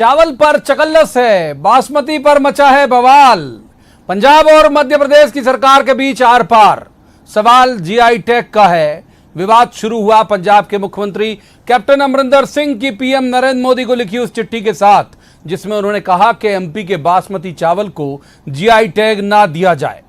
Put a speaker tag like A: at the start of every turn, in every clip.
A: चावल पर चकल्लस है, बासमती पर मचा है बवाल। पंजाब और मध्य प्रदेश की सरकार के बीच आर पार। सवाल जीआई टैग का है। विवाद शुरू हुआ पंजाब के मुख्यमंत्री कैप्टन अमरिंदर सिंह की पीएम नरेंद्र मोदी को लिखी उस चिट्ठी के साथ, जिसमें उन्होंने कहा कि एमपी के बासमती चावल को जीआई टैग ना दिया जाए।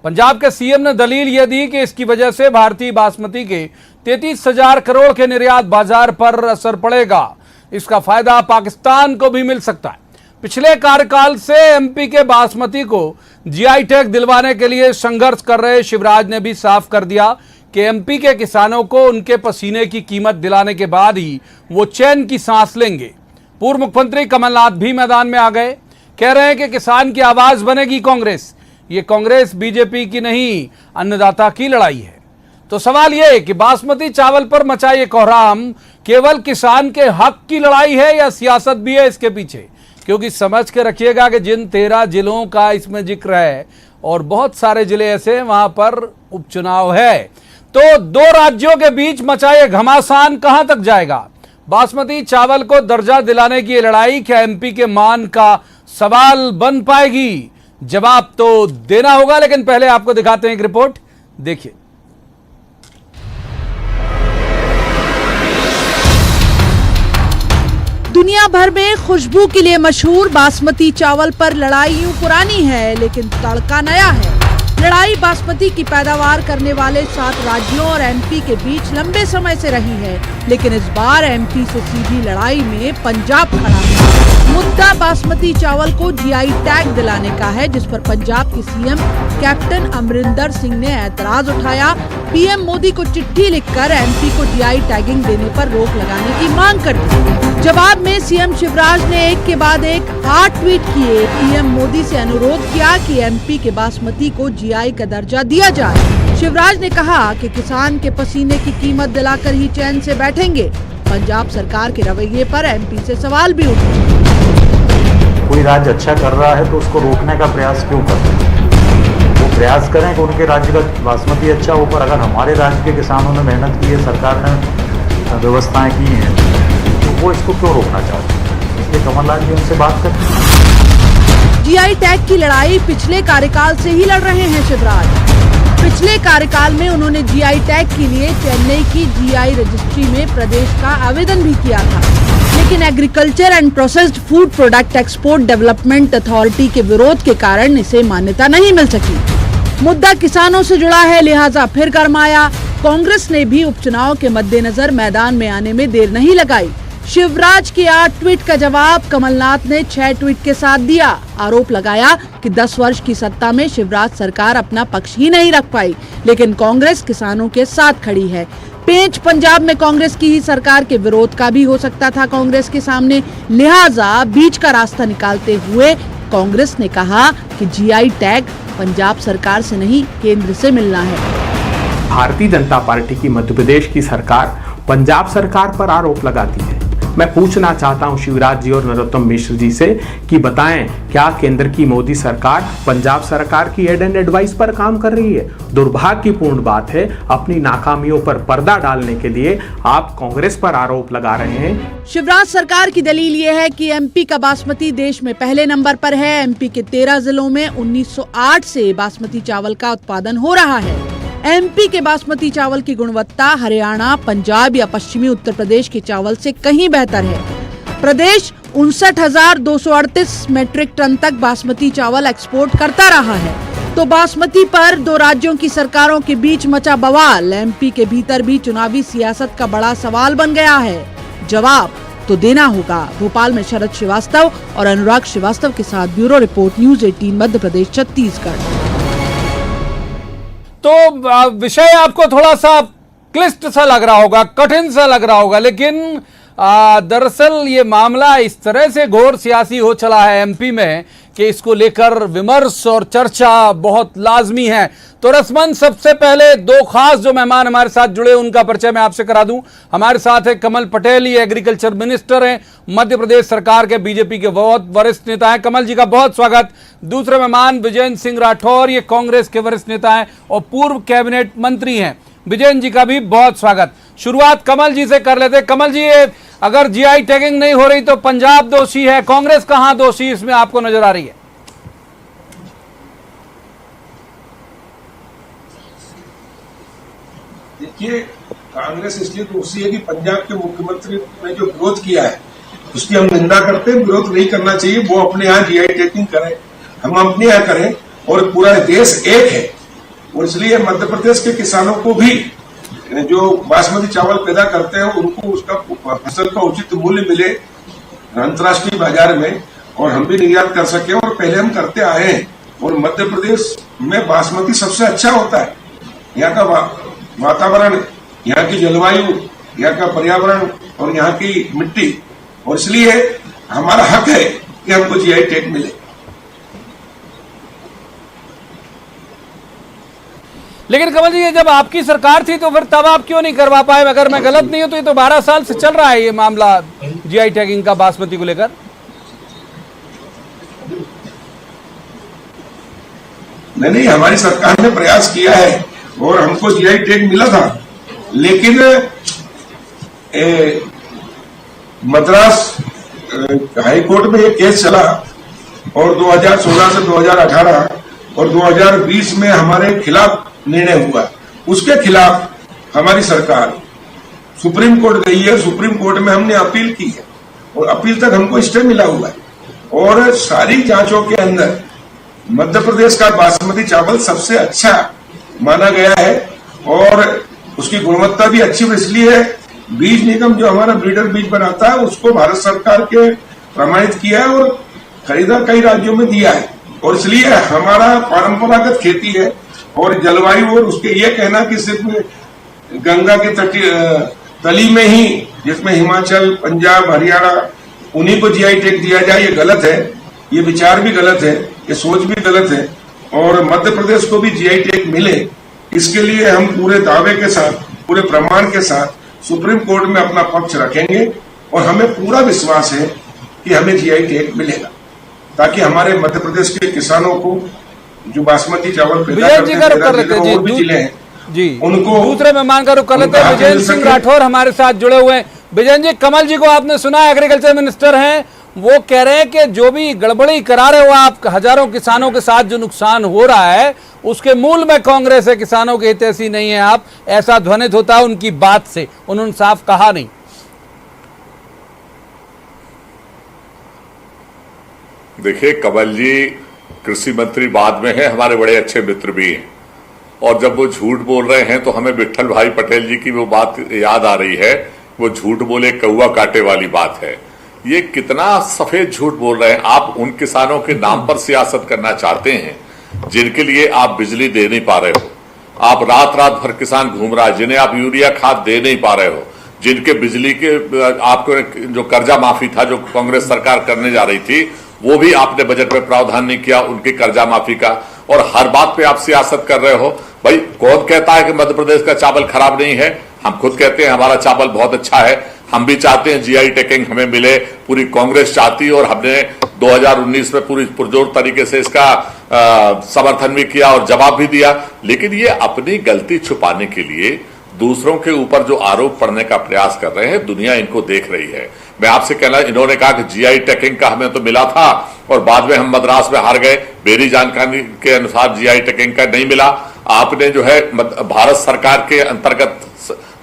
A: पंजाब के सीएम ने दलील यह दी कि इसकी वजह से भारतीय बासमती के 33,000 करोड़ के निर्यात बाजार पर असर पड़ेगा। इसका फायदा पाकिस्तान को भी मिल सकता है। पिछले कार्यकाल से एमपी के बासमती को जीआई टैग दिलवाने के लिए संघर्ष कर रहे शिवराज ने भी साफ कर दिया कि एमपी के किसानों को उनके पसीने की कीमत दिलाने के बाद ही वो चैन की सांस लेंगे। पूर्व मुख्यमंत्री कमलनाथ भी मैदान में आ गए, कह रहे हैं कि किसान की आवाज बनेगी कांग्रेस। ये कांग्रेस बीजेपी की नहीं, अन्नदाता की लड़ाई है। तो सवाल यह है कि बासमती चावल पर मचा ये कोहराम केवल किसान के हक की लड़ाई है या सियासत भी है इसके पीछे? क्योंकि समझ के रखिएगा कि जिन 13 जिलों का इसमें जिक्र है और बहुत सारे जिले ऐसे हैं वहां पर उपचुनाव है, तो दो राज्यों के बीच मचा ये घमासान कहां तक जाएगा? बासमती चावल को दर्जा दिलाने की लड़ाई क्या एमपी के मान का सवाल बन पाएगी? जवाब तो देना होगा, लेकिन पहले आपको दिखाते हैं एक रिपोर्ट, देखिए।
B: दुनिया भर में खुशबू के लिए मशहूर बासमती चावल पर लड़ाई यूं पुरानी है, लेकिन तड़का नया है। लड़ाई बासमती की पैदावार करने वाले 7 राज्यों और एमपी के बीच लंबे समय से रही है, लेकिन इस बार एमपी से सीधी लड़ाई में पंजाब खड़ा है। मुद्दा बासमती चावल को जीआई टैग दिलाने का है, जिस पर पंजाब के सीएम कैप्टन अमरिंदर सिंह ने ऐतराज उठाया। पीएम मोदी को चिट्ठी लिखकर एमपी को जीआई टैगिंग देने पर रोक लगाने की मांग कर दी। जवाब में सीएम शिवराज ने एक के बाद एक 8 ट्वीट किए। पीएम मोदी से अनुरोध किया कि एमपी के बासमती को जीआई का दर्जा दिया जाए। शिवराज ने कहा कि किसान के पसीने की कीमत दिलाकर ही चैन से बैठेंगे। पंजाब सरकार के रवैये पर एमपी से सवाल भी उठे।
C: कोई राज्य अच्छा कर रहा है तो उसको रोकने का प्रयास क्यों करते हैं? वो प्रयास करें कि उनके राज्य का बासमती अच्छा हो, पर अगर हमारे राज्य के किसानों ने मेहनत की है, सरकार ने व्यवस्थाएं की हैं, तो वो इसको क्यों रोकना चाहते हैं? इसलिए कमलनाथ जी उनसे बात करते हैं।
B: जीआई टैग की लड़ाई पिछले कार्यकाल से ही लड़ रहे हैं शिवराज। पिछले कार्यकाल में उन्होंने जीआई टैग के लिए चेन्नई की जीआई रजिस्ट्री में प्रदेश का आवेदन भी किया था, लेकिन agriculture and processed food product export development authority के विरोध के कारण इसे मान्यता नहीं मिल सकी। मुद्दा किसानों से जुड़ा है, लिहाजा फिर गरमाया। कांग्रेस ने भी उपचुनाव के मद्देनजर मैदान में आने में देर नहीं लगाई। शिवराज के 8 ट्वीट का जवाब कमलनाथ ने 6 ट्वीट के साथ दिया। आरोप लगाया कि 10 वर्ष की सत्ता में शिवराज सरकार अपना पक्ष ही नहीं रख पाई, लेकिन कांग्रेस किसानों के साथ खड़ी है। पेंच पंजाब में कांग्रेस की ही सरकार के विरोध का भी हो सकता था कांग्रेस के सामने, लिहाजा बीच का रास्ता निकालते हुए कांग्रेस ने कहा कि जीआई टैग पंजाब सरकार से नहीं, केंद्र से मिलना है।
D: भारतीय जनता पार्टी की मध्य प्रदेश की सरकार पंजाब सरकार पर आरोप लगाती है। मैं पूछना चाहता हूं शिवराज जी और नरोत्तम मिश्र जी से कि बताएं, क्या केंद्र की मोदी सरकार पंजाब सरकार की एड एंड एडवाइस पर काम कर रही है? दुर्भाग्यपूर्ण बात है, अपनी नाकामियों पर पर्दा डालने के लिए आप कांग्रेस पर आरोप लगा रहे हैं।
B: शिवराज सरकार की दलील ये है कि एमपी का बासमती देश में पहले नंबर पर है। एमपी के 13 जिलों में 1908 से बासमती चावल का उत्पादन हो रहा है। एमपी के बासमती चावल की गुणवत्ता हरियाणा, पंजाब या पश्चिमी उत्तर प्रदेश के चावल से कहीं बेहतर है। प्रदेश 59,238 मीट्रिक टन तक बासमती चावल एक्सपोर्ट करता रहा है। तो बासमती पर 2 राज्यों की सरकारों के बीच मचा बवाल एमपी के भीतर भी चुनावी सियासत का बड़ा सवाल बन गया है। जवाब तो देना होगा। भोपाल में शरद श्रीवास्तव और अनुराग श्रीवास्तव के साथ bureau report, news 18 Madhya Pradesh, Chhattisgarh.
A: तो विषय आपको थोड़ा सा क्लिष्ट सा लग रहा होगा, कठिन सा लग रहा होगा, लेकिन दरअसल ये मामला इस तरह से घोर सियासी हो चला है एमपी में कि इसको लेकर विमर्श और चर्चा बहुत लाजमी है। तो रस्मन, सबसे पहले 2 खास जो मेहमान हमारे साथ जुड़े उनका परिचय मैं आपसे करा दूं। हमारे साथ है कमल पटेल, ये एग्रीकल्चर मिनिस्टर हैं, मध्य प्रदेश सरकार के बीजेपी के बहुत वरिष्ठ नेता हैं। कमल जी का बहुत स्वागत। दूसरे मेहमान विजेंद्र सिंह राठौर, ये कांग्रेस के वरिष्ठ नेता हैं और पूर्व कैबिनेट मंत्री हैं। विजेंद्र जी का भी बहुत स्वागत। शुरुआत कमल जी से कर लेते। कमल जी, अगर जीआई टैगिंग नहीं हो रही तो पंजाब दोषी है, कांग्रेस कहां दोषी इसमें आपको नजर आ रही है?
E: देखिए, कांग्रेस इसलिए दोषी है कि पंजाब के मुख्यमंत्री ने जो विरोध किया है उसकी हम निंदा करते हैं। विरोध नहीं करना चाहिए, वो अपने यहाँ जीआई टैगिंग करें, हम अपने यहाँ करें, और पूरा देश एक है। और इसलिए मध्य प्रदेश के किसानों को भी जो बासमती चावल पैदा करते हैं उनको उसका फसल का उचित मूल्य मिले अंतर्राष्ट्रीय बाजार में, और हम भी निर्यात कर सके। और पहले हम करते आए हैं, और मध्य प्रदेश में बासमती सबसे अच्छा होता है। यहाँ का वातावरण, यहाँ की जलवायु, यहाँ का पर्यावरण और यहाँ की मिट्टी, और इसलिए हमारा हक है कि हमको जीआई टैग मिले।
A: लेकिन कमल जी, ये जब आपकी सरकार थी तो फिर तब आप क्यों नहीं करवा पाए? अगर मैं गलत नहीं हूं तो ये तो 12 साल से चल रहा है ये मामला जीआई टैगिंग का बासमती को लेकर।
E: नहीं, हमारी सरकार ने प्रयास किया है और हमको जीआई टैग मिला था, लेकिन मद्रास हाईकोर्ट में ये केस चला, और 2016 से 2018 और 2020 में हमारे खिलाफ निर्णय हुआ। उसके खिलाफ हमारी सरकार सुप्रीम कोर्ट गई है, सुप्रीम कोर्ट में हमने अपील की है, और अपील तक हमको स्टे मिला हुआ है। और सारी जांचों के अंदर मध्य प्रदेश का बासमती चावल सबसे अच्छा माना गया है, और उसकी गुणवत्ता भी अच्छी। इसलिए बीज निगम जो हमारा ब्रीडर बीज बनाता है उसको भारत सरकार के प्रमाणित किया है और खरीदा कई राज्यों में दिया है। और इसलिए हमारा परंपरागत खेती है, और जलवायु, और उसके ये कहना कि सिर्फ गंगा के तली में ही, जिसमें हिमाचल, पंजाब, हरियाणा, उन्हीं को जीआई टैग दिया जाए, ये गलत है। ये विचार भी गलत है, ये सोच भी गलत है। और मध्य प्रदेश को भी जीआई टैग मिले, इसके लिए हम पूरे दावे के साथ, पूरे प्रमाण के साथ सुप्रीम कोर्ट में अपना पक्ष रखेंगे, और हमें पूरा विश्वास है कि हमें जीआई टैग मिलेगा, ताकि हमारे मध्य प्रदेश के किसानों को जो बासमती चावल पैदा करते हैं, और भी जिले हैं
A: जी,
E: उनको
A: दूसरे मेहमान का रुख कर लेते हैं। विजय सिंह राठौर हमारे साथ जुड़े हुए हैं। विजय जी, कमल जी को आपने सुना, एग्रीकल्चर मिनिस्टर हैं, वो कह रहे हैं कि जो भी गड़बड़ी करा रहे हो आप, हजारों किसानों के साथ जो नुकसान हो रहा है उसके मूल में कांग्रेस है, किसानों के हित ऐसी नहीं है आप, ऐसा ध्वनित होता है उनकी बात से। उन्होंने साफ कहा नहीं।
F: देखिए कमल जी, कृषि मंत्री बाद में है, हमारे बड़े अच्छे मित्र भी हैं, और जब वो झूठ बोल रहे हैं तो हमें विट्ठल भाई पटेल जी की वो बात याद आ रही है, वो झूठ बोले कौवा काटे वाली बात है। ये कितना सफेद झूठ बोल रहे हैं। आप उन किसानों के नाम पर सियासत करना चाहते हैं जिनके लिए आप बिजली दे नहीं पा रहे हो, आप रात रात भर किसान घूम रहा है, जिन्हें आप यूरिया खाद दे नहीं पा रहे हो, जिनके बिजली के आपको जो कर्जा माफी था जो कांग्रेस सरकार करने जा रही थी, वो भी आपने बजट में प्रावधान नहीं किया उनकी कर्जा माफी का, और हर बात पे आप सियासत कर रहे हो। भाई कौन कहता है कि मध्य प्रदेश का चावल खराब नहीं है? हम खुद कहते हैं हमारा चावल बहुत अच्छा है, हम भी चाहते हैं जीआई टैगिंग हमें मिले, पूरी कांग्रेस चाहती है, और हमने 2019 में पूरी पुरजोर तरीके से इसका समर्थन भी किया और जवाब भी दिया। लेकिन ये अपनी गलती छुपाने के लिए दूसरों के ऊपर जो आरोप पड़ने का प्रयास कर रहे हैं, दुनिया इनको देख रही है। मैं आपसे कहना, इन्होंने कहा कि जीआई टैगिंग का हमें तो मिला था और बाद में हम मद्रास में हार गए, मेरी जानकारी के अनुसार जीआई टैगिंग का नहीं मिला। आपने जो है भारत सरकार के अंतर्गत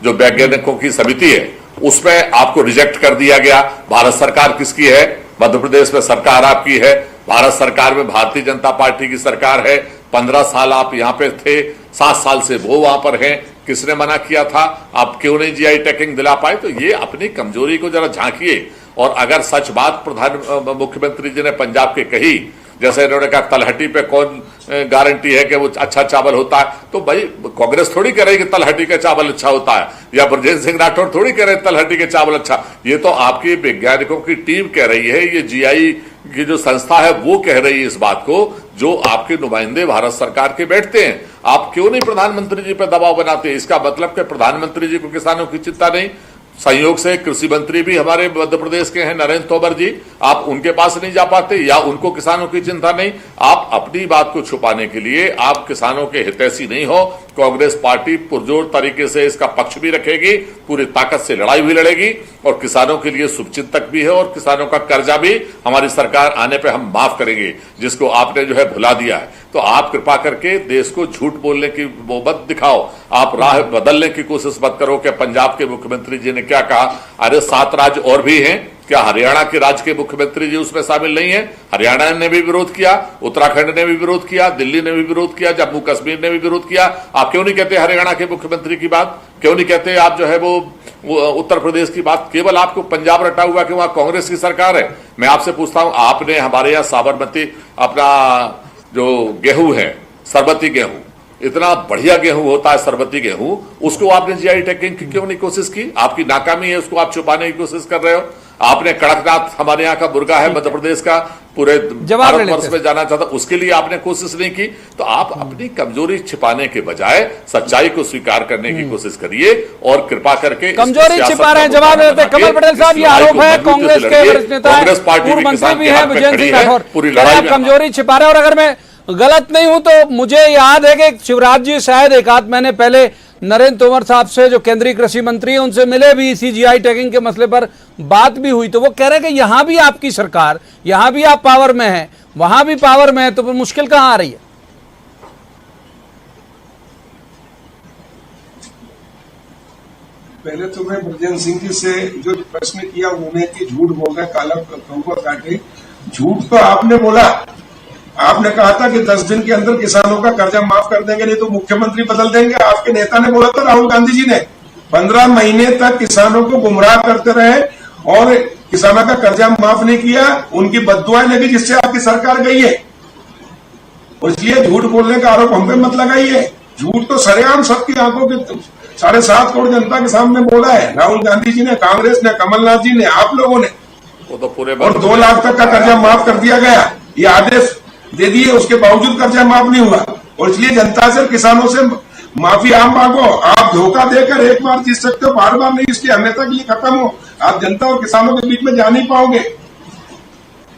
F: जो वैज्ञानिकों की समिति है उसमें आपको रिजेक्ट कर दिया गया। भारत सरकार किसकी है? मध्य प्रदेश में सरकार आपकी है, भारत सरकार में भारतीय जनता पार्टी की सरकार है। 15 साल आप यहाँ पे थे, 7 साल से वो वहां पर हैं। किसने मना किया था? आप क्यों नहीं जीआई टैगिंग दिला पाए? तो ये अपनी कमजोरी को जरा झांकिए। और अगर सच बात मुख्यमंत्री जी ने पंजाब के कही, जैसे इन्होंने कहा तलहटी पे कौन गारंटी है कि वो अच्छा चावल होता है, तो भाई कांग्रेस थोड़ी कह रही कि तलहटी का चावल अच्छा होता है, या ब्रजेश सिंह राठौर थोड़ी कह रहे तलहटी के चावल अच्छा। ये तो आपकी वैज्ञानिकों की टीम कह रही है, ये जीआई की जो संस्था है वो कह रही है इस बात को, जो आपके नुमाइंदे भारत सरकार के बैठते हैं। आप क्यों नहीं प्रधानमंत्री जी पे दबाव बनाते? इसका मतलब कि प्रधानमंत्री जी को किसानों की चिंता नहीं। संयोग से कृषि मंत्री भी हमारे मध्य प्रदेश के हैं, नरेंद्र तोमर जी, आप उनके पास नहीं जा पाते, या उनको किसानों की चिंता नहीं? आप अपनी बात को छुपाने के लिए आप किसानों के हितैषी नहीं हो। कांग्रेस पार्टी पुरजोर तरीके से इसका पक्ष भी रखेगी, पूरी ताकत से लड़ाई भी लड़ेगी और किसानों के लिए शुभचिंतक भी है और किसानों का कर्जा भी हमारी सरकार आने पे हम माफ करेंगे, जिसको आपने जो है भुला दिया है। तो आप कृपा करके देश को झूठ बोलने की वो मत दिखाओ, आप राह बदलने की कोशिश मत करो कि पंजाब के मुख्यमंत्री जी ने क्या कहा। अरे 7 राज्य और भी हैं, क्या हरियाणा के राज्य के मुख्यमंत्री जी उसमें शामिल नहीं है? हरियाणा ने भी विरोध किया, उत्तराखंड ने भी विरोध किया, दिल्ली ने भी विरोध किया, जम्मू कश्मीर ने भी विरोध किया। आप क्यों नहीं कहते हरियाणा के मुख्यमंत्री की बात? क्यों नहीं कहते आप जो है वो उत्तर प्रदेश की बात? केवल आपको पंजाब रटा हुआ कि वहां कांग्रेस की सरकार है। मैं आपसे पूछता हूं, आपने हमारे यहाँ साबरमती अपना जो गेहूं है, सरबती गेहूं, इतना बढ़िया गेहूं होता है सरबती गेहूं, उसको आपने जीआई टैगिंग की क्यों नहीं कोशिश की? आपकी नाकामी है, उसको आप छुपाने की कोशिश कर रहे हो। आपने कड़कनाथ, हमारे यहाँ का मुर्गा है मध्य प्रदेश का, पूरे भारतवर्ष में जाना चाहता, उसके लिए आपने कोशिश नहीं की। तो आप अपनी कमजोरी छिपाने के बजाय सच्चाई को स्वीकार करने की कोशिश करिए और कृपा करके
A: कमजोरी छिपा रहे हैं। जवाब देते कमल पटेल साहब, ये आरोप है कांग्रेस के वरिष्ठ नेता,
F: कांग्रेस पार्टी
A: पूर्व मंत्री भी है विजेंद्र सिंह राठौर,
F: पूरी लड़ाई
A: कमजोरी छिपा रहे हैं। और अगर मैं गलत नहीं हूं तो मुझे याद है कि शिवराज जी शायद एक आध महीने पहले नरेंद्र तोमर साहब से, जो केंद्रीय कृषि मंत्री हैं, उनसे मिले भी, इसी जीआई टैगिंग के मसले पर बात भी हुई। तो वो कह रहे हैं कि यहां भी आपकी सरकार, यहां भी आप पावर में हैं, वहां भी पावर में है, तो मुश्किल कहां आ रही है?
E: पहले तो मैं ब्रजेंद्र सिंह जी से जो प्रश्न किया उन्होंने कि झूठ बोल रहे, काला कौवा काटे। झूठ तो आपने बोला, आपने कहा था कि 10 दिन के अंदर किसानों का कर्जा माफ कर देंगे, नहीं तो मुख्यमंत्री बदल देंगे। आपके नेता ने बोला था, राहुल गांधी जी ने 15 महीने तक किसानों को गुमराह करते रहे और किसानों का कर्जा माफ नहीं किया, उनकी बद्दुआएं लगी, जिससे आपकी सरकार गई है। और इसलिए झूठ बोलने का आरोप हम पे मत लगाइए। झूठ तो सरेआम सबकी आंखों के 7.5 करोड़ जनता के सामने बोला है राहुल गांधी जी ने, कांग्रेस ने, कमलनाथ जी ने, आप लोगों ने।
F: वो तो पूरे
E: और 2 लाख तक का कर्जा माफ कर दिया गया, ये आदेश दे दिए, उसके बावजूद कर्जा माफ नहीं हुआ। और इसलिए जनता से, किसानों से माफी आप मांगो। आप धोखा देकर एक बार जीत सकते हो, बार बार नहीं, इसलिए हमेशा के लिए खत्म हो। आप जनता और किसानों के बीच में जा नहीं पाओगे।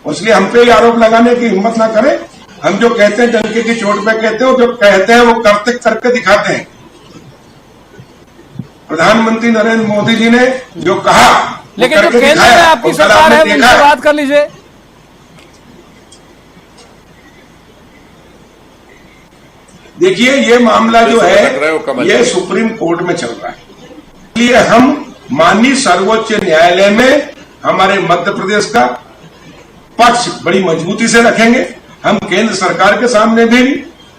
E: और इसलिए हम पे आरोप लगाने की हिम्मत ना करें। हम जो कहते हैं डंके की चोट पे कहते हो, जो कहते हैं वो करते करके दिखाते हैं। प्रधानमंत्री नरेंद्र मोदी जी ने जो कहा,
A: लेकिन जो केंद्र में आपकी सरकार है, उनसे बात कर लीजिए।
E: देखिए, ये मामला जो है ये सुप्रीम कोर्ट में चल रहा है। इसलिए हम माननीय सर्वोच्च न्यायालय में हमारे मध्य प्रदेश का पक्ष बड़ी मजबूती से रखेंगे। हम केंद्र सरकार के सामने भी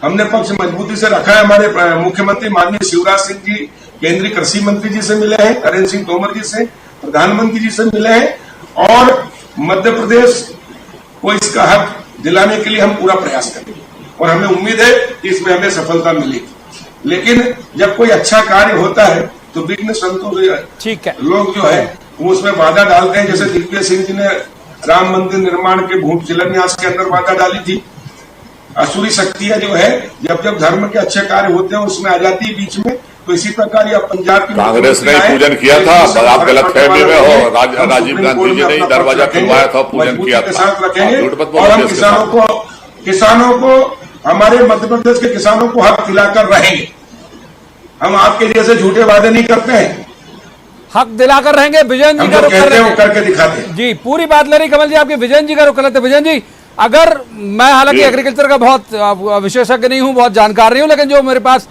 E: हमने पक्ष मजबूती से रखा है। हमारे मुख्यमंत्री माननीय शिवराज सिंह जी केंद्रीय कृषि मंत्री जी से मिले हैं, नरेंद्र सिंह तोमर जी से, प्रधानमंत्री जी से मिले हैं और मध्य प्रदेश को इसका हक दिलाने के लिए हम पूरा प्रयास करेंगे और हमें उम्मीद है कि इसमें हमें सफलता मिलेगी। लेकिन जब कोई अच्छा कार्य होता है तो विघ्न संतोष, ठीक है, लोग जो है वो उसमें बाधा डालते हैं। जैसे दिग्विजय सिंह जी ने राम मंदिर निर्माण के भूमि शिलान्यास के अंदर बाधा डाली थी। असुरी शक्तियां जो है जब जब धर्म के अच्छे कार्य होते हैं उसमें आ जाती है बीच में। तो इसी प्रकार यह पंजाब की
F: कांग्रेस ने पूजन किया था, आप गलतफहमी में हो। राजीव गांधी जी ने दरवाजा खुलवाया था, पूजन किया था।
E: और हम किसानों को हमारे मध्य प्रदेश के किसानों को हक दिलाकर रहेंगे। हम आपके जैसे झूठे वादे नहीं करते हैं,
A: हक दिलाकर रहेंगे। विजेंद्र जी का रुख
E: करके दिखाते हैं।
A: जी, पूरी बात ले रही कमल जी, आपके विजेंद्र जी का रुख करते। विजेंद्र जी, अगर मैं हालांकि एग्रीकल्चर का बहुत विशेषज्ञ नहीं हूं, बहुत जानकार नहीं हूं, लेकिन जो मेरे पास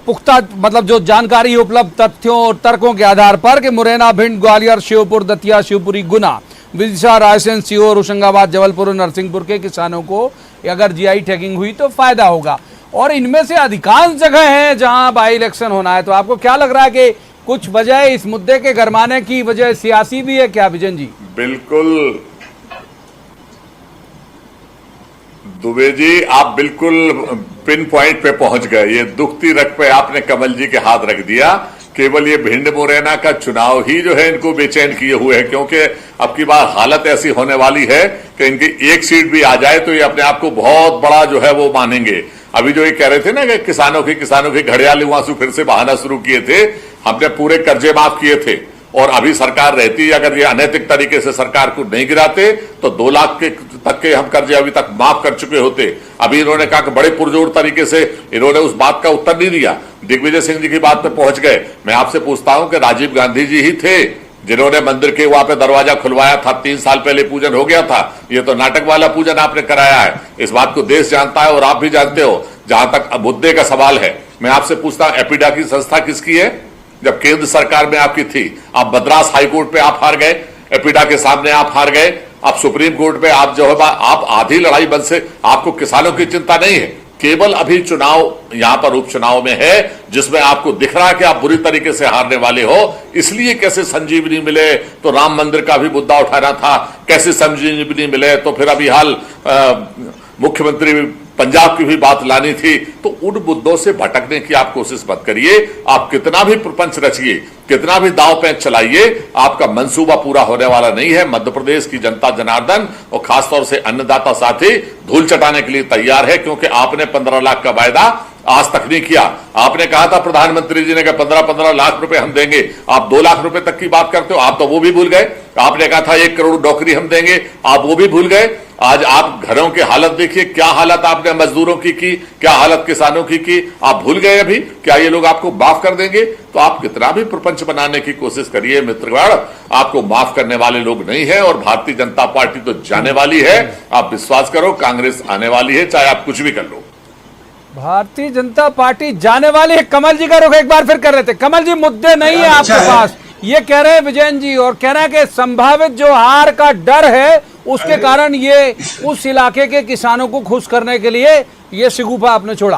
A: पुख्ता मतलब जो जानकारी उपलब्ध तथ्यों और तर्कों के आधार पर कि मुरैना, भिंड, ग्वालियर, श्योपुर, दतिया, शिवपुरी, गुना, विदिशा, रायसेन, सीहोर, होशंगाबाद, जबलपुर और नरसिंहपुर के किसानों को अगर जीआई टैगिंग हुई तो फायदा होगा। और इनमें से अधिकांश जगह हैं जहां बाई इलेक्शन होना है। तो आपको क्या लग रहा है कि कुछ वजह इस मुद्दे के गरमाने की वजह सियासी भी है क्या विजन जी?
F: बिल्कुल दुबे जी, आप बिल्कुल पिन पॉइंट पे पहुंच गए। ये दुखती रग पे आपने कमल जी के हाथ रख दिया। केवल ये भिंड मुरैना का चुनाव ही जो है इनको बेचैन किए हुए है, क्योंकि अब की बार हालत ऐसी होने वाली है कि इनकी एक सीट भी आ जाए तो ये अपने आप को बहुत बड़ा जो है वो मानेंगे। अभी जो ये कह रहे थे ना कि किसानों की घड़ियाली आंसू फिर से बहाना शुरू किए थे। हमने पूरे कर्जे माफ किए थे और अभी सरकार रहती, अगर ये अनैतिक तरीके से सरकार को नहीं गिराते तो 2 लाख के तक के हम कर्जे अभी तक माफ कर चुके होते। अभी इन्होंने कहा कि बड़े पुरजोर तरीके से इन्होंने उस बात का उत्तर नहीं दिया। दिग्विजय सिंह जी की बात पे पहुंच गए। मैं आपसे पूछता हूं कि राजीव गांधी जी ही थे जिन्होंने मंदिर के वहां पे दरवाजा खुलवाया था, 3 साल पहले पूजन हो गया था। ये तो नाटक वाला पूजन आपने कराया है। इस बात को देश जानता है और आप भी जानते हो। जहां तक मुद्दे का सवाल है, मैं आपसे पूछता हूं, एपिडा की संस्था किसकी है? जब केंद्र सरकार में आपकी थी, आप मद्रास हाईकोर्ट पे आप हार गए, एपिडा के सामने आप हार गए, आप सुप्रीम कोर्ट पे आप जो है आप आधी लड़ाई बंद से, आपको किसानों की चिंता नहीं है। केवल अभी चुनाव यहां पर उपचुनाव में है जिसमें आपको दिख रहा है कि आप बुरी तरीके से हारने वाले हो। इसलिए कैसे संजीवनी मिले तो राम मंदिर का भी मुद्दा उठाना था, कैसे संजीवनी मिले तो फिर अभी हाल मुख्यमंत्री पंजाब की भी बात लानी थी। तो उन मुद्दों से भटकने की आप कोशिश मत करिए। आप कितना भी प्रपंच रचिए, कितना भी दांव पैंच चलाइए, आपका मंसूबा पूरा होने वाला नहीं है। मध्य प्रदेश की जनता जनार्दन और खासतौर से अन्नदाता साथी धूल चटाने के लिए तैयार है, क्योंकि आपने 15 लाख का वायदा आज तक नहीं किया। आपने कहा था प्रधानमंत्री जी ने कि 15-15 लाख रुपए हम देंगे, आप 2 लाख रुपए तक की बात करते हो, आप तो वो भी भूल गए। आपने कहा था 1 करोड़ नौकरी हम देंगे, आप वो भी भूल गए। आज आप घरों की हालत देखिए, क्या हालत आपने मजदूरों की क्या हालत किसानों की आप भूल गए अभी। क्या ये लोग आपको माफ कर देंगे? तो आप कितना भी प्रपंच बनाने की कोशिश करिए मित्रगण, आपको माफ करने वाले लोग नहीं है। और भारतीय जनता पार्टी तो जाने वाली है, आप विश्वास करो, कांग्रेस आने वाली है, चाहे आप कुछ भी कर लो।
A: भारतीय जनता पार्टी जाने वाली है। कमल जी का रुख एक बार फिर कर रहे थे। कमल जी, मुद्दे नहीं है आपके पास, ये कह रहे हैं विजयन जी, और कह रहे हैं कि संभावित जो हार का डर है उसके कारण ये उस इलाके के किसानों को खुश करने के लिए ये शिगुफा आपने छोड़ा।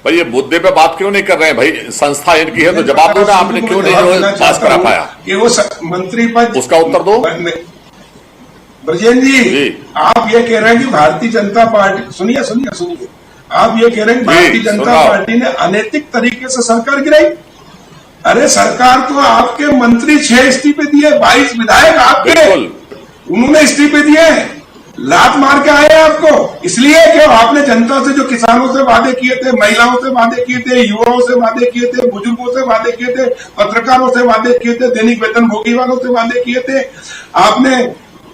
F: भाई ये मुद्दे पे बात क्यों नहीं कर रहे हैं? भाई संस्था इनकी है तो जवाब दो ना, आपने क्यों नहीं पास करा पाया
E: कि वो मंत्री पद,
F: उसका उत्तर दो।
E: ब्रजेन जी, आप ये कह रहे हैं कि भारतीय जनता पार्टी, सुनिए, आप ये कह रहे हैं कि भारतीय जनता पार्टी ने अनैतिक तरीके से सरकार गिराई। अरे सरकार तो आपके मंत्री 6 इस्तीफे दिए, 22 विधायक आपके, उन्होंने इस्तीफे दिए, लात मार के आए आपको। इसलिए कि आपने जनता से जो किसानों से वादे किए थे, महिलाओं से वादे किए थे, युवाओं से वादे किए थे, बुजुर्गों से वादे किए थे, पत्रकारों से वादे किए थे, दैनिक वेतन भोगी वालों से वादे किए थे, आपने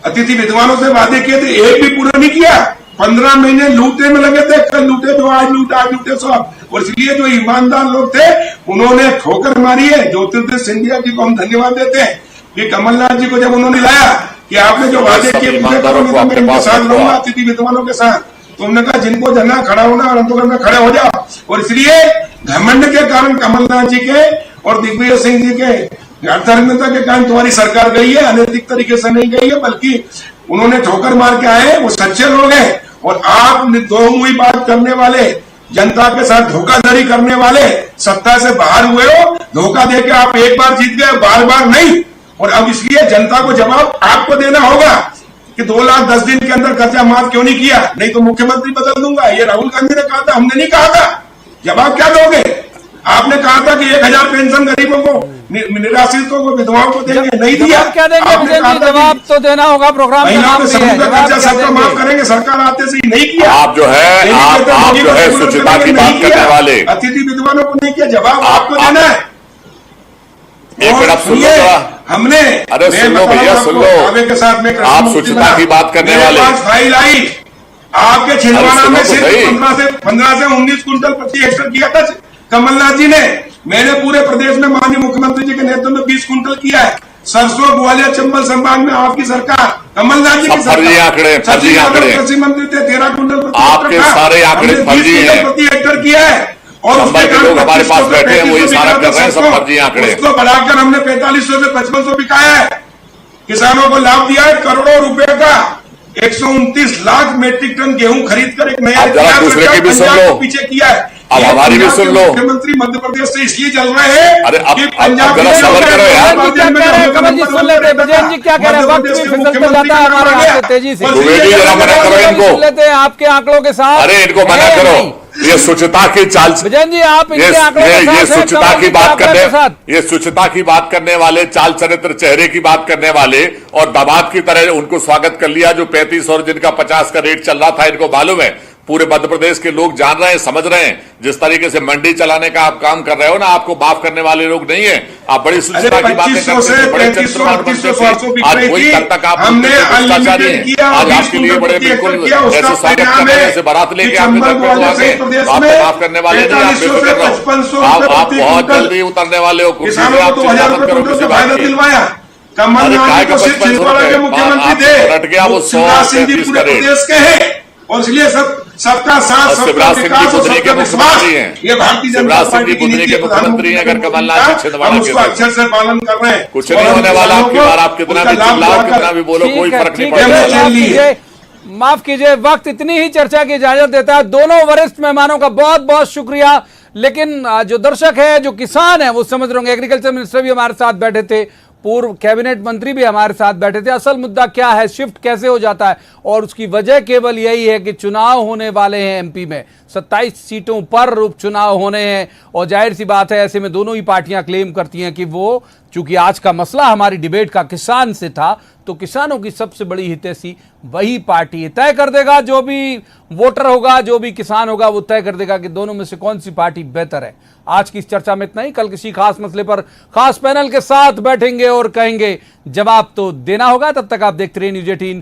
E: अतिथि विद्वानों से वादे किए थे, एक भी पूरा नहीं किया। 15 महीने लूटे में लगे थे, कल लूटे तो आज लूटे सब। और इसलिए जो ईमानदार लोग थे उन्होंने ठोकर मारी है। ज्योतिर्दित्य सिंधिया जी को हम धन्यवाद देते हैं कि कमलनाथ जी को जब उन्होंने लाया कि आपने जो वादे किए पूरे करो, नहीं तो मैं इनके साथ रहूंगा, अतिथि विद्वानों के साथ। तो उन्होंने कहा जिनको जाना खड़ा होना आंदोलन में खड़े हो जाओ। और इसलिए घमंड के कारण कमलनाथ जी के और दिग्विजय सिंह जी के अर्थहीनता के कारण तुम्हारी सरकार गई है, अनैतिक तरीके से नहीं गई है, बल्कि उन्होंने ठोकर मार के आए, वो सच्चे लोग हैं। और आप दो मुंह बात करने वाले, जनता के साथ धोखाधड़ी करने वाले, सत्ता से बाहर हुए हो, धोखा देके आप एक बार जीत गए, बार नहीं। और अब इसलिए जनता को जवाब आपको देना होगा कि 2 लाख 10 दिन के अंदर कर्जा माफ क्यों नहीं किया, नहीं तो मुख्यमंत्री बदल दूंगा। ये राहुल गांधी ने कहा था, हमने नहीं कहा था। जवाब क्या दोगे? आपने कहा था कि 1000 पेंशन गरीबों को, निराश्रितों को, विधवाओं को देंगे, नहीं दिया।
A: क्या देंगे? जवाब तो देना होगा, प्रोग्राम
E: सबका माफ करेंगे, सरकार आते से ही नहीं किया।
F: आप जो है स्वच्छता की बात करने वाले,
E: अतिथि विद्वानों को नहीं किया, जवाब आपको देना है।
F: एक मिनट सुनिए,
E: हमने,
F: अरे सुन लो भैया, सुन लो,
E: के साथ में
F: आप स्वच्छता की बात करने वाले,
E: फाइल आई आपके छिंदवाड़ा में सिर्फ 15 से 19 कुंटल प्रति हेक्टेयर किया था कमलनाथ जी ने। मैंने पूरे प्रदेश में माननीय मुख्यमंत्री जी के नेतृत्व में 20 कुंटल किया है। सरसों, ग्वालियर, चंबल संभाग में आपकी सरकार, कमलनाथ जी की
F: फर्जी आंकड़े
E: कृषि मंत्री थे, 13 कुंटल प्रति
F: आपके सारे आंकड़े फर्जी है,
E: प्रति हेक्टेयर किया है। और
F: लोग हमारे पास बैठे हैं, वही सारा कर रहे हैं, सब फर्जी आंकड़े।
E: उसको बढ़ाकर हमने 4500 से 5500 बिकाया है, किसानों को लाभ दिया है करोड़ों रुपए का। 129 लाख मीट्रिक टन गेहूं खरीद कर एक नया
F: दूसरे की भी सुन लो,
E: पीछे किया है।
F: अब हमारी भी सुन लो।
E: मुख्यमंत्री मध्य प्रदेश से इसलिए चल रहे हैं।
F: अरे अब
E: पंजाब
F: जरा सबर करो यार।
A: कमल जी सुन लेते हैं, विजयन जी क्या कह रहे हैं, वक्त भी फिसलता जाता है हमारे यहाँ से तेजी से।
F: जरा मना करो इनको,
A: सुन लेते हैं आपके आंकड़ों के साथ।
F: अरे इनको मना करो, ये स्वच्छता की चाल,
A: विजयन जी आप
F: ये स्वच्छता की बात करने, ये स्वच्छता की बात करने वाले, चाल चरित्र चेहरे की बात करने वाले, और दामाद की तरह उनको स्वागत कर लिया। जो 35 और जिनका 50 का रेट चल रहा था, इनको मालूम है पूरे मध्य प्रदेश के लोग जान रहे हैं, समझ रहे हैं। जिस तरीके से मंडी चलाने का आप काम कर रहे हो ना, आपको माफ करने वाले लोग नहीं है। आप बड़ी सूचना की बातें करते हैं, बड़े चंद्रमान बनते थे, आज वही तक तक आप भ्रष्टाचारी हैं। आज आपके लिए बड़े बिल्कुल ऐसे स्वागत करने से बारात लेके आपके दर पे आगे, आपको माफ करने वाले नहीं। आप बेफिक्र रहो, आप बहुत जल्दी उतरने वाले हो कुर्सी से। आप चिंता मत करो किसी बात की।
E: कमलनाथ को सिर्फ छिंदवाड़ा के मुख्यमंत्री थे,
F: रट गया वो
E: शिवराज सिंह जी पूरे प्रदेश के हैं, और इसलिए सबका साथ, सबका विकास और सबका विश्वास ये भारतीय जनता पार्टी की नीति है।
F: मुख्यमंत्री है अगर कमलनाथ
E: हम उसको अच्छे से पालन कर रहे हैं।
F: कुछ नहीं होने वाला आपकी बार। आप कितना भी चिल्लाओ, कितना भी बोलो, कोई फर्क नहीं पड़ेगा।
A: माफ कीजिए, वक्त इतनी ही चर्चा की इजाजत देता है। दोनों वरिष्ठ मेहमानों का बहुत बहुत शुक्रिया। लेकिन जो दर्शक है, जो किसान है, वो समझ रहे होंगे। एग्रीकल्चर मिनिस्टर भी हमारे साथ बैठे थे, पूर्व कैबिनेट मंत्री भी हमारे साथ बैठे थे। असल मुद्दा क्या है, शिफ्ट कैसे हो जाता है, और उसकी वजह केवल यही है कि चुनाव होने वाले हैं। एमपी में 27 सीटों पर उपचुनाव होने हैं, और जाहिर सी बात है ऐसे में दोनों ही पार्टियां क्लेम करती हैं कि वो, चूंकि आज का मसला हमारी डिबेट का किसान से था, तो किसानों की सबसे बड़ी हितैषी वही पार्टी तय कर देगा। जो भी वोटर होगा, जो भी किसान होगा, वो तय कर देगा कि दोनों में से कौन सी पार्टी बेहतर है। आज की इस चर्चा में इतना ही। कल किसी खास मसले पर खास पैनल के साथ बैठेंगे और कहेंगे, जवाब तो देना होगा। तब तक आप देखते रहिए न्यूज़ 18।